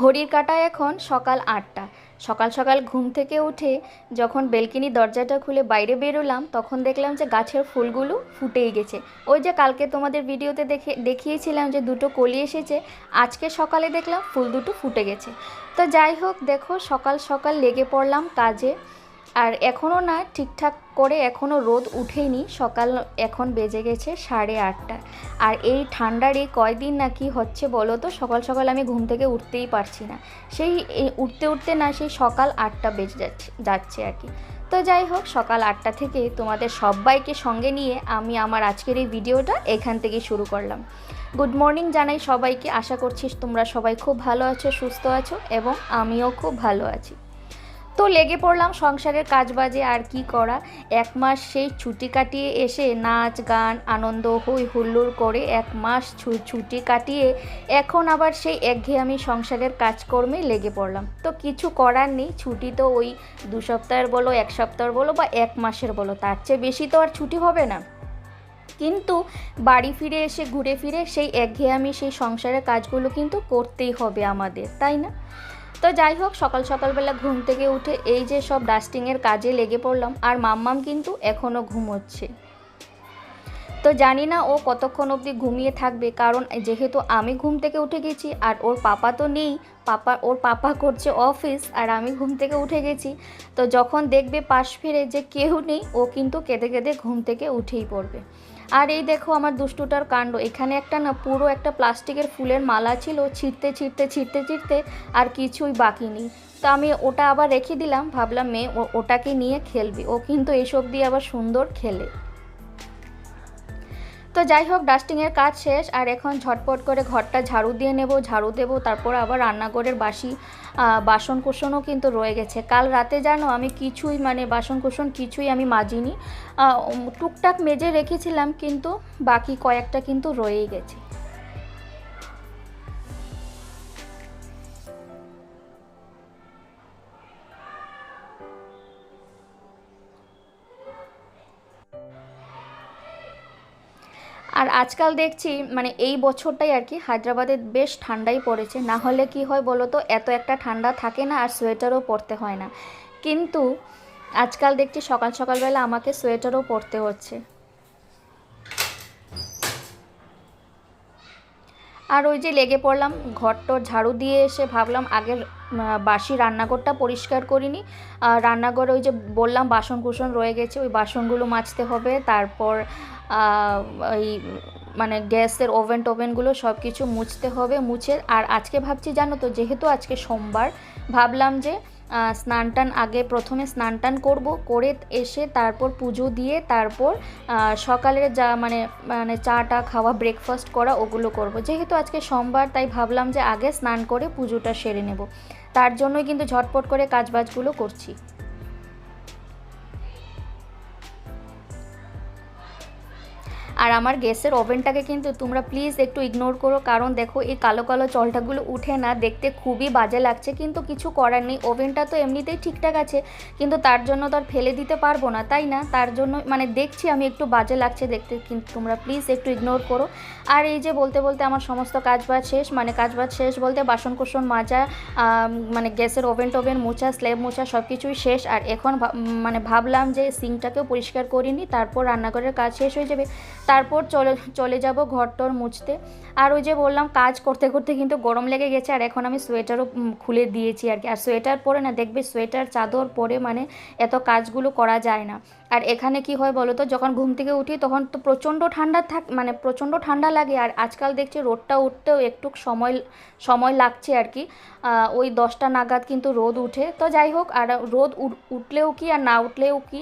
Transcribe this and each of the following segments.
ঘড়ির কাঁটায় এখন সকাল ৮টা। সকাল সকাল ঘুম থেকে উঠে যখন বেলকনি দরজাটা খুলে বাইরে বেরোলাম, তখন দেখলাম যে গাছের ফুলগুলো ফুটেই গেছে। ওই যে কালকে তোমাদের ভিডিওতে দেখিয়েছিলাম যে দুটো কলি এসেছে, আজকে সকালে দেখলাম ফুল দুটো ফুটে গেছে। তো যাই হোক, দেখো সকাল সকাল লেগে পড়লাম কাজে। আর এখনও না ঠিকঠাক করে এখনও রোদ উঠেনি, সকাল এখন বেজে গেছে 8:30। আর এই ঠান্ডারই কয়দিন না কি হচ্ছে বলো তো, সকাল সকাল আমি ঘুম থেকে উঠতেই পারছি না। সেই উঠতে উঠতে না সেই সকাল 8টা বেজে যাচ্ছে আর কি। তো যাই হোক, সকাল 8টা থেকে তোমাদের সবাইকে সঙ্গে নিয়ে আমি আমার আজকের এই ভিডিওটা এখান থেকে শুরু করলাম। গুড মর্নিং জানাই সবাইকে, আশা করছি তোমরা সবাই খুব ভালো আছো, সুস্থ আছো, এবং আমিও খুব ভালো আছি। তো লেগে পড়লাম সংসারের কাজবাজে, আর কি করা। 1 মাস সেই ছুটি কাটিয়ে এসে নাচ গান আনন্দ হই হুল্লোড় করে 1 মাস ছুটি কাটিয়ে এখন আবার সেই একঘেয়েমি সংসারের কাজকর্মে লেগে পড়লাম। তো কিছু করার নেই, ছুটি তো ওই 2 সপ্তাহের বলো, 1 সপ্তাহের বলো বা 1 মাসের বলো, তার চেয়ে বেশি তো আর ছুটি হবে না। কিন্তু বাড়ি ফিরে এসে ঘুরে ফিরে সেই একঘেয়েমি সেই সংসারের কাজগুলো কিন্তু করতেই হবে আমাদের, তাই না? তো যাই হোক, সকালবেলা ঘুম থেকে উঠে এই যে সব ডাস্টিংয়ের কাজে লেগে পড়লাম। আর মাম্মাম কিন্তু এখনও ঘুমোচ্ছে। তো জানি না ও কতক্ষণ অবধি ঘুমিয়ে থাকবে, কারণ যেহেতু আমি ঘুম থেকে উঠে গেছি আর ওর পাপা তো নেই, ওর পাপা করছে অফিস, আর আমি ঘুম থেকে উঠে গেছি। তো যখন দেখবে পাশ ফিরে যে কেউ নেই, ও কিন্তু কেঁদে কেঁদে ঘুম থেকে উঠেই পড়বে। আর এই দেখো আমার দুষ্টুটার কাণ্ড, এখানে একটা না পুরো একটা প্লাস্টিকের ফুলের মালা ছিল, ছিঁড়তে আর কিছুই বাকি নেই। তো আমি ওটা আবার রেখে দিলাম, ভাবলাম মেয়ে ওটাকে নিয়ে খেলবে, ও কিন্তু এইসব দিয়ে আবার সুন্দর খেলে। তো যাই হোক, ডাস্টিংয়ের কাজ শেষ, আর এখন ঝটপট করে ঘরটা ঝাড়ু দিয়ে নেব, ঝাড়ু দেবো, তারপর আবার রান্নাঘরের বাসন কুসনও কিন্তু রয়ে গেছে। কাল রাতে জানো আমি কিছুই বাসন কুসন কিছুই আমি মাজিনি, টুকটাক মেজে রেখেছিলাম, কিন্তু বাকি কয়েকটা কিন্তু রয়েই গেছে। আর আজকাল দেখছি এই বছরটাই আর কি হায়দ্রাবাদে বেশ ঠান্ডাই পড়েছে, না হলে কি হয় বলো তো, এত একটা ঠান্ডা থাকে না, আর সোয়েটারও পরতে হয় না। কিন্তু আজকাল দেখছি সকালবেলা আমাকে সোয়েটারও পরতে হচ্ছে। আর ওই যে লেগে পড়লাম ঘরটোর ঝাড়ু দিয়ে এসে ভাবলাম আগের বাসি রান্নাঘরটা পরিষ্কার করিনি। রান্নাঘরে ওই যে বললাম বাসন কুসন রয়ে গেছে, ওই বাসনগুলো মাজতে হবে। তারপর ওই গ্যাসের ওভেনগুলো সব কিছু মুছতে হবে, মুছে। আর আজকে ভাবছি জানো তো, যেহেতু আজকে সোমবার, ভাবলাম যে স্নান টান আগে প্রথমে স্নান টান করবো, করে এসে তারপর পুজো দিয়ে তারপর সকালের যা চাটা খাওয়া, ব্রেকফাস্ট করা, ওগুলো করব। যেহেতু আজকে সোমবার, তাই ভাবলাম যে আগে স্নান করে পুজোটা সেরে নেব। তার জন্যই কিন্তু ঝটপট করে কাজবাজগুলো করছি। আর আমার গ্যাসের ওভেনটাকে কিন্তু তোমরা প্লিজ একটু ইগনোর করো, কারণ দেখো এই কালো কালো চলটাগুলো উঠে না, দেখতে খুবই বাজে লাগছে, কিন্তু কিছু করার নেই। ওভেনটা তো এমনিতেই ঠিকঠাক আছে, কিন্তু তার জন্য তো আর ফেলে দিতে পারবো না, তাই না? তার জন্য দেখছি আমি একটু বাজে লাগছে দেখতে, কিন্তু তোমরা প্লিজ একটু ইগনোর করো। আর এই যে বলতে বলতে আমার সমস্ত কাজবাজ শেষ, কাজবাজ শেষ বলতে বাসন কোসন মাজা, গ্যাসের ওভেন মোছা, স্ল্যাব মোছা সব কিছুই শেষ। আর এখন ভাবলাম যে সিঙ্কটাকেও পরিষ্কার করিনি, তারপর রান্নাঘরের কাজ শেষ হয়ে যাবে, তারপর চলে যাব ঘরটর মুছতে। আর ওই যে বললাম কাজ করতে করতে কিন্তু গরম লেগে গেছে, আর এখন আমি সোয়েটারও খুলে দিয়েছি আর কি। আর সোয়েটার পরে না দেখবে, সোয়েটার চাদর পরে এত কাজগুলো করা যায় না। আর এখানে কি হয় বলো তো, যখন ঘুম থেকে উঠি তখন তো প্রচণ্ড ঠান্ডা প্রচণ্ড ঠান্ডা লাগে। আর আজকাল দেখছি রোদটা উঠতেও একটু সময় লাগছে আর কি, ওই 10টা নাগাদ কিন্তু রোদ উঠে। তো যাই হোক, আর রোদ উঠলেও কি আর না উঠলেও কি,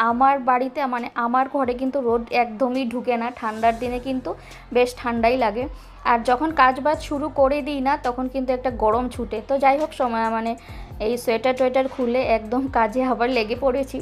আমার বাড়িতে আমার ঘরে কিন্তু রোদ একদমই ঢুকে না, ঠান্ডার দিনে কিন্তু বেশ ঠান্ডাই লাগে। আর যখন কাজবাজ শুরু করে দিই না, তখন কিন্তু একটা গরম ছুটে। তো যাই হোক, সময় এই সোয়েটার টোয়েটার খুলে একদম কাজে আবার লেগে পড়েছি।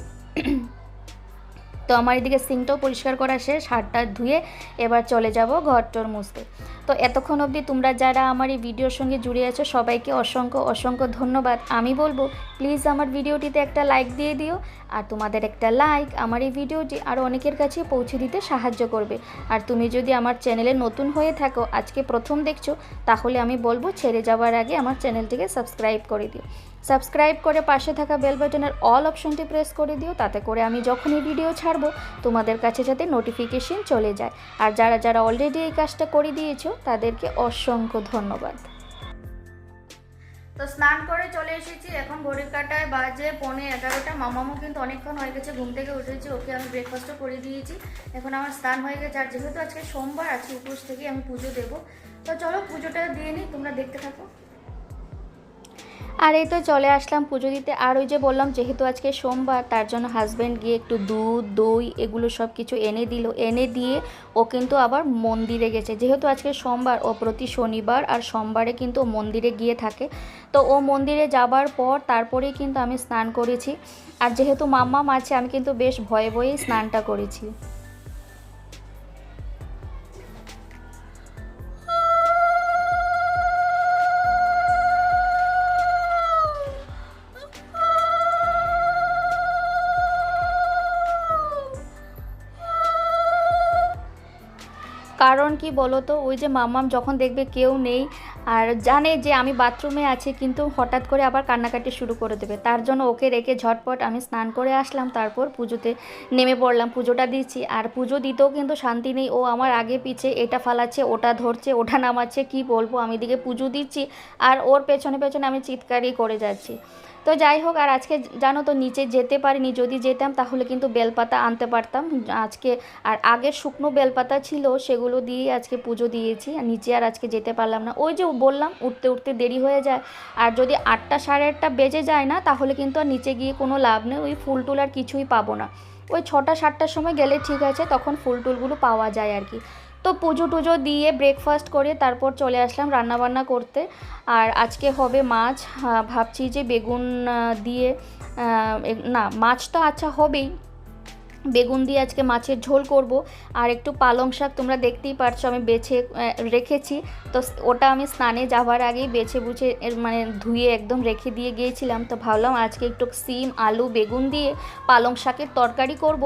তো আমার এদিকে সিঙ্কটাও পরিষ্কার করা শেষ, হাতটা ধুয়ে এবার চলে যাব ঘরটর মুছতে। তো এতক্ষণ অবধি তোমরা যারা আমার এই ভিডিওর সঙ্গে জুড়ে আছো সবাইকে অসংখ্য অসংখ্য ধন্যবাদ। আমি বলবো প্লিজ আমার ভিডিওটিতে একটা লাইক দিয়ে দিও, আর তোমাদের একটা লাইক আমার এই ভিডিওটি আরও অনেকের কাছে পৌঁছে দিতে সাহায্য করবে। আর তুমি যদি আমার চ্যানেলে নতুন হয়ে থাকো, আজকে প্রথম দেখছো, তাহলে আমি বলবো ছেড়ে যাওয়ার আগে আমার চ্যানেলটিকে সাবস্ক্রাইব করে দিও। সাবস্ক্রাইব করে পাশে থাকা বেল বাটনের অল অপশনটি প্রেস করে দিও, তাতে করে আমি যখনই ভিডিও ছাড়বো তোমাদের কাছে যাতে নোটিফিকেশন চলে যায়। আর যারা যারা অলরেডি এই কাজটা করে দিয়েছো তাদেরকে অসংখ্য ধন্যবাদ। তো স্নান করে চলে এসেছি, এখন ঘড়ির কাঁটায় বাজে 11:15। মামামও কিন্তু অনেকক্ষণ হয়ে গেছে ঘুম থেকে উঠেছি, ওকে আমি ব্রেকফাস্টও করে দিয়েছি। এখন আমার স্নান হয়ে গেছে, আর যেহেতু আজকে সোমবার, আজকে উপোস থেকে আমি পুজো দেবো। তো চলো পুজোটা দিয়ে নিই, তোমরা দেখতে থাকো। আর এই তো চলে আসলাম পুজো দিতে। আর ওই যে বললাম যেহেতু আজকে সোমবার, তার জন্য হাজব্যান্ড গিয়ে একটু দুধ দই এগুলো সব কিছু এনে দিল। এনে দিয়ে ও কিন্তু আবার মন্দিরে গেছে, যেহেতু আজকে সোমবার, ও প্রতি শনিবার আর সোমবারে কিন্তু ও মন্দিরে গিয়ে থাকে। তো ও মন্দিরে যাবার পর তারপরেই কিন্তু আমি স্নান করেছি। আর যেহেতু মাম্মাম আছে, আমি কিন্তু বেশ ভয়ে ভয়েই স্নানটা করেছি। কারণ কি বলো তো, ওই যে মাম্মাম যখন দেখবে কেউ নেই আর জানে যে আমি বাথরুমে আছি, কিন্তু হঠাৎ করে আবার কান্নাকাটি শুরু করে দেবে, তার জন্য ওকে রেখে ঝটপট আমি স্নান করে আসলাম, তারপর পুজোতে নেমে পড়লাম, পুজোটা দিচ্ছি। আর পুজো দিতেও কিন্তু শান্তি নেই, ও আমার আগে পিছে এটা ফালাচ্ছে, ওটা ধরছে, ওটা নামাচ্ছে, কি বলবো, আমি দিকে পুজো দিচ্ছি আর ওর পেছনে পেছনে আমি চিৎকারই করে যাচ্ছি। তো যাই হোক, আর আজকে জানো তো নিচে যেতে পারিনি, যদি যেতাম তাহলে কিন্তু বেলপাতা আনতে পারতাম আজকে। আর আগে শুকনো বেলপাতা ছিল, সেগুলো দিয়ে আজকে পুজো দিয়েছি, নিচে আর আজকে যেতে পারলাম না। ওই যে বললাম উঠতে উঠতে দেরি হয়ে যায়, আর যদি 8টা সাড়ে 8টা বেজে যায় না, তাহলে কিন্তু আর নিচে গিয়ে কোনো লাভ নেই, ওই ফুল টুল আর কিছুই পাবো না। ওই 6টা 7টার সময় গেলে ঠিক আছে, তখন ফুল টুলগুলো পাওয়া যায় আর কি। তো পুজো টুজো দিয়ে ব্রেকফাস্ট করে তারপর চলে আসলাম রান্নাবান্না করতে। আর আজকে হবে মাছ, ভাবছি যে বেগুন দিয়ে, না মাছ তো আচ্ছা হবেই, বেগুন দিয়ে আজকে মাছের ঝোল করব। আর একটু পালং শাক তোমরা দেখতেই পারছো আমি বেছে রেখেছি, তো ওটা আমি স্নানে যাওয়ার আগেই বেছে বুছে মানে ধুয়ে একদম রেখে দিয়ে গিয়েছিলাম। তো ভাবলাম আজকে একটু সিম আলু বেগুন দিয়ে পালং শাকের তরকারি করব,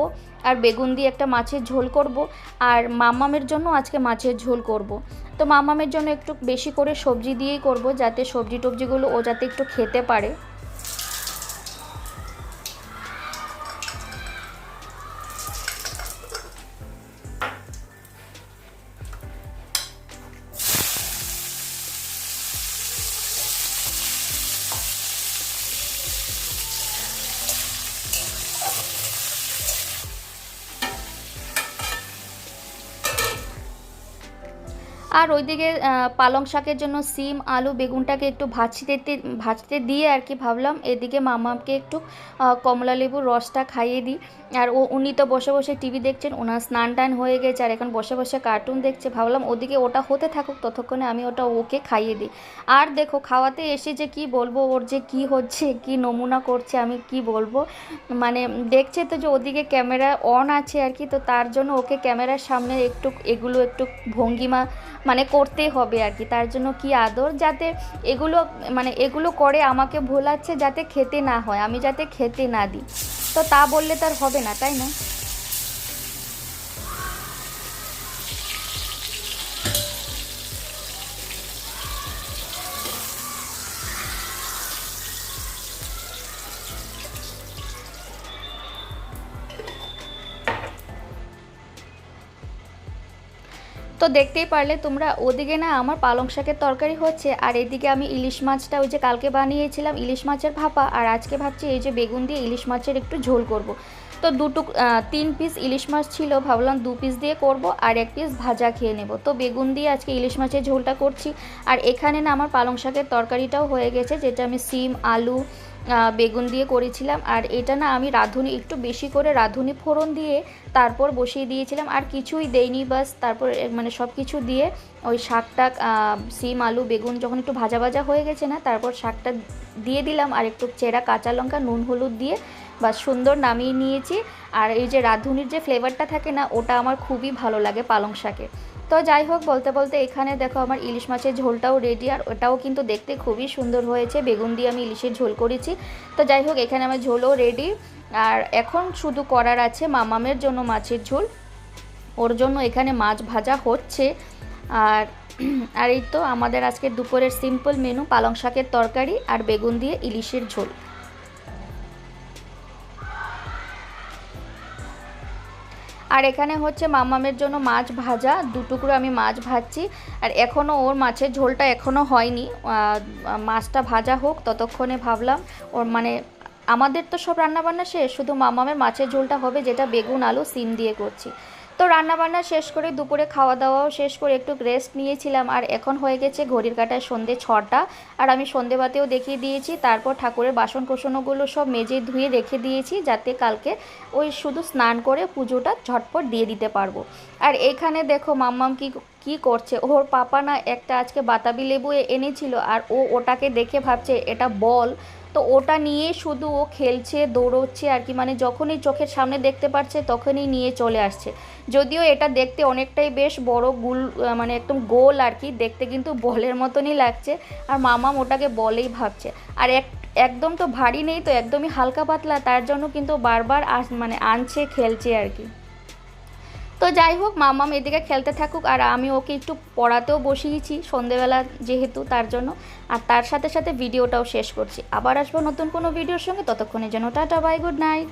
আর বেগুন দিয়ে একটা মাছের ঝোল করব। আর মাম্মামের জন্য আজকে মাছের ঝোল করব। তো মাম্মামের জন্য একটু বেশি করে সবজি দিয়েই করব, যাতে সবজি টবজিগুলো ও যাতে একটু খেতে পারে। আর ওইদিকে পালং শাকের জন্য সিম আলু বেগুনটাকে একটু ভাজতে দিয়ে আর কি, ভাবলাম এদিকে মামাকে একটু কমলা লেবুর রসটা খাইয়ে দিই। আর উনি তো বসে বসে টিভি দেখছেন, ওনার স্নান টান হয়ে গেছে আর এখন বসে বসে কার্টুন দেখছে, ভাবলাম ওদিকে ওটা হতে থাকুক, ততক্ষণে আমি ওটা ওকে খাইয়ে দিই। আর দেখো খাওয়াতে এসে যে কি বলবো, ওর যে কি হচ্ছে, কি নমুনা করছে, আমি কি বলবো, মানে দেখছে তো যে ওদিকে ক্যামেরা অন আছে আর কি, তো তার জন্য ওকে ক্যামেরার সামনে একটু এগুলো একটু ভঙ্গিমা মানে করতেই হবে আর কি। তার জন্য কি আদর, যাতে এগুলো মানে এগুলো করে আমাকে ভোলাচ্ছে যাতে খেতে না হয়, আমি যাতে খেতে না দিই, তো তা বললে তার হবে না, তাই না? তো দেখতেই পারলে তোমরা, ওদিকে না আমার পালং শাকের তরকারি হচ্ছে, আর এদিকে আমি ইলিশ মাছটা ওই যে কালকে বানিয়েছিলাম ইলিশ মাছের ভাপা, আর আজকে ভাবছি এই যে বেগুন দিয়ে ইলিশ মাছের একটু ঝোল করব। তো 3 পিস ইলিশ মাছ ছিল, ভাবলাম 2 পিস দিয়ে করব আর 1 পিস ভাজা খেয়ে নেব। তো বেগুন দিয়ে আজকে ইলিশ মাছের ঝোলটা করছি। আর এখানে না আমার পালং শাকের তরকারিটাও হয়ে গেছে, যেটা আমি সিম আলু বেগুন দিয়ে করেছিলাম। আর এটা না আমি রাঁধুনি একটু বেশি করে রাঁধুনি ফোড়ন দিয়ে তারপর বসিয়ে দিয়েছিলাম, আর কিছুই দেইনি, বাস তারপর মানে সব কিছু দিয়ে ওই শাকটা সিম আলু বেগুন যখন একটু ভাজা ভাজা হয়ে গেছে না, তারপর শাকটা দিয়ে দিলাম আর একটু চেরা কাঁচা লঙ্কা নুন হলুদ দিয়ে বা সুন্দর নামিয়ে নিয়েছি। আর এই যে রাঁধুনির যে ফ্লেভারটা থাকে না, ওটা আমার খুবই ভালো লাগে পালং শাকে। তো যাই হোক, বলতে বলতে এখানে দেখো আমার ইলিশ মাছের ঝোলটাও রেডি, আর ওটাও কিন্তু দেখতে খুবই সুন্দর হয়েছে। বেগুন দিয়ে আমি ইলিশের ঝোল করেছি। তো যাই হোক, এখানে আমার ঝোলও রেডি। আর এখন শুধু করার আছে মামামের জন্য মাছের ঝোল, ওর জন্য এখানে মাছ ভাজা হচ্ছে। আর আর এই তো আমাদের আজকে দুপুরের সিম্পল মেনু, পালং শাকের তরকারি আর বেগুন দিয়ে ইলিশের ঝোল। আর এখানে হচ্ছে মামামের জন্য মাছ ভাজা, দুটুকরো আমি মাছ ভাজছি। আর এখনও ওর মাছের ঝোলটা এখনও হয়নি, মাছটা ভাজা হোক ততক্ষণে ভাবলাম ওর মানে আমাদের তো সব রান্নাবান্না শেষ, শুধু মামামের মাছের ঝোলটা হবে, যেটা বেগুন আলু সিম দিয়ে করছি। তো রান্নাবান্না শেষ করে দুপুরে খাওয়া দাওয়াও শেষ করে একটু রেস্ট নিয়েছিলাম। আর এখন হয়ে গেছে ঘড়ির কাঁটায় সন্ধে 6টা। আর আমি সন্ধেবাতিও দেখিয়ে দিয়েছি। তারপর ঠাকুরের বাসন কোসনগুলো সব মেজে ধুয়ে রেখে দিয়েছি, যাতে কালকে ওই শুধু স্নান করে পুজোটা ঝটপট দিয়ে দিতে পারবো। আর এইখানে দেখো মাম্মাম কি করছে। ওর পাপা না একটা আজকে বাতাবি লেবু এনেছিল, আর ওটাকে দেখে ভাবছে এটা বল। তো ওটা নিয়ে শুধু ও খেলছে, দৌড়চ্ছে আর কি, মানে যখনই চোখের সামনে দেখতে পাচ্ছে তখনই নিয়ে চলে আসছে। যদিও এটা দেখতে অনেকটাই বেশ বড় মানে একদম গোল আর কি, দেখতে কিন্তু বলের মতনই লাগছে। আর মামাম ওটাকে বলেই ভাবছে। আর একদম তো ভারী নেই, তো একদমই হালকা পাতলা, তার জন্য কিন্তু বারবার মানে আনছে, খেলছে আর কি। তো যাই হোক, মামাম এদিকে খেলতে থাকুক, আর আমি ওকে একটু পড়াতেও বসিয়েছি সন্ধেবেলা যেহেতু, তার জন্য। আর তার সাথে সাথে ভিডিওটাও শেষ করছি। আবার আসবো নতুন কোনো ভিডিওর সঙ্গে, ততক্ষণের জন্য টাটা বাই, গুড নাইট।